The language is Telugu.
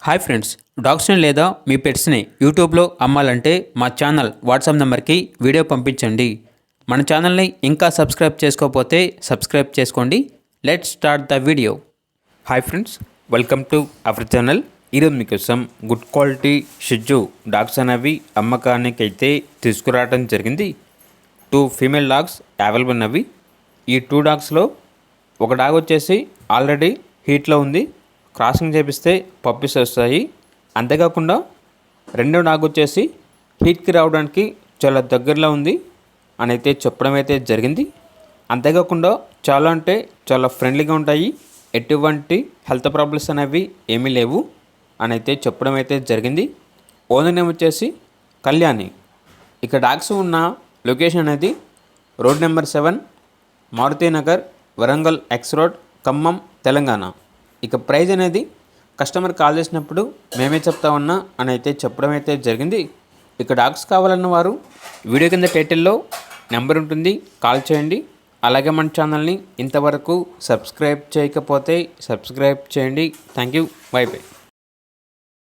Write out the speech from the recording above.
హాయ్ ఫ్రెండ్స్, డాగ్స్ని లేదా మీ పెట్స్ని యూట్యూబ్లో అమ్మాలంటే మా ఛానల్ వాట్సాప్ నెంబర్కి వీడియో పంపించండి. మన ఛానల్ని ఇంకా సబ్స్క్రైబ్ చేసుకోకపోతే సబ్స్క్రైబ్ చేసుకోండి. Let's start the video. Hi friends, welcome to our channel. ఈరోజు మీకోసం గుడ్ క్వాలిటీ షిజ్జు డాగ్స్ అనేవి అమ్మకానికి అయితే తీసుకురావడం జరిగింది. 2 ఫీమేల్ డాగ్స్ అవైలబుల్ ఉన్నవి. ఈ 2 డాగ్స్లో ఒక డాగ్ వచ్చేసి ఆల్రెడీ హీట్లో ఉంది, క్రాసింగ్ చేపిస్తే పప్పీస్ వస్తాయి. అంతేకాకుండా రెండో డాగ్ వచ్చేసి హీట్కి రావడానికి చాలా దగ్గరలో ఉంది అని అయితే చెప్పడం అయితే జరిగింది. అంతేకాకుండా చాలా అంటే చాలా ఫ్రెండ్లీగా ఉంటాయి, ఎటువంటి హెల్త్ ప్రాబ్లమ్స్ అనేవి ఏమీ లేవు అని అయితే చెప్పడం అయితే జరిగింది. ఓనర్ నేమ్ వచ్చేసి కళ్యాణి. ఇక డాగ్స్ ఉన్న లొకేషన్ అనేది road number 7, Maruthi Nagar, Warangal X road, Khammam, Telangana. ఇక ప్రైజ్ అనేది కస్టమర్ కాల్ చేసినప్పుడు మేమే చెప్తా ఉన్నా అని అయితే చెప్పడం అయితే జరిగింది. ఇక డాగ్స్ కావాలన్న వారు వీడియో కింద టైటిల్లో నెంబర్ ఉంటుంది, కాల్ చేయండి. అలాగే మన ఛానల్ని ఇంతవరకు సబ్స్క్రైబ్ చేయకపోతే సబ్స్క్రైబ్ చేయండి. Thank you, by by.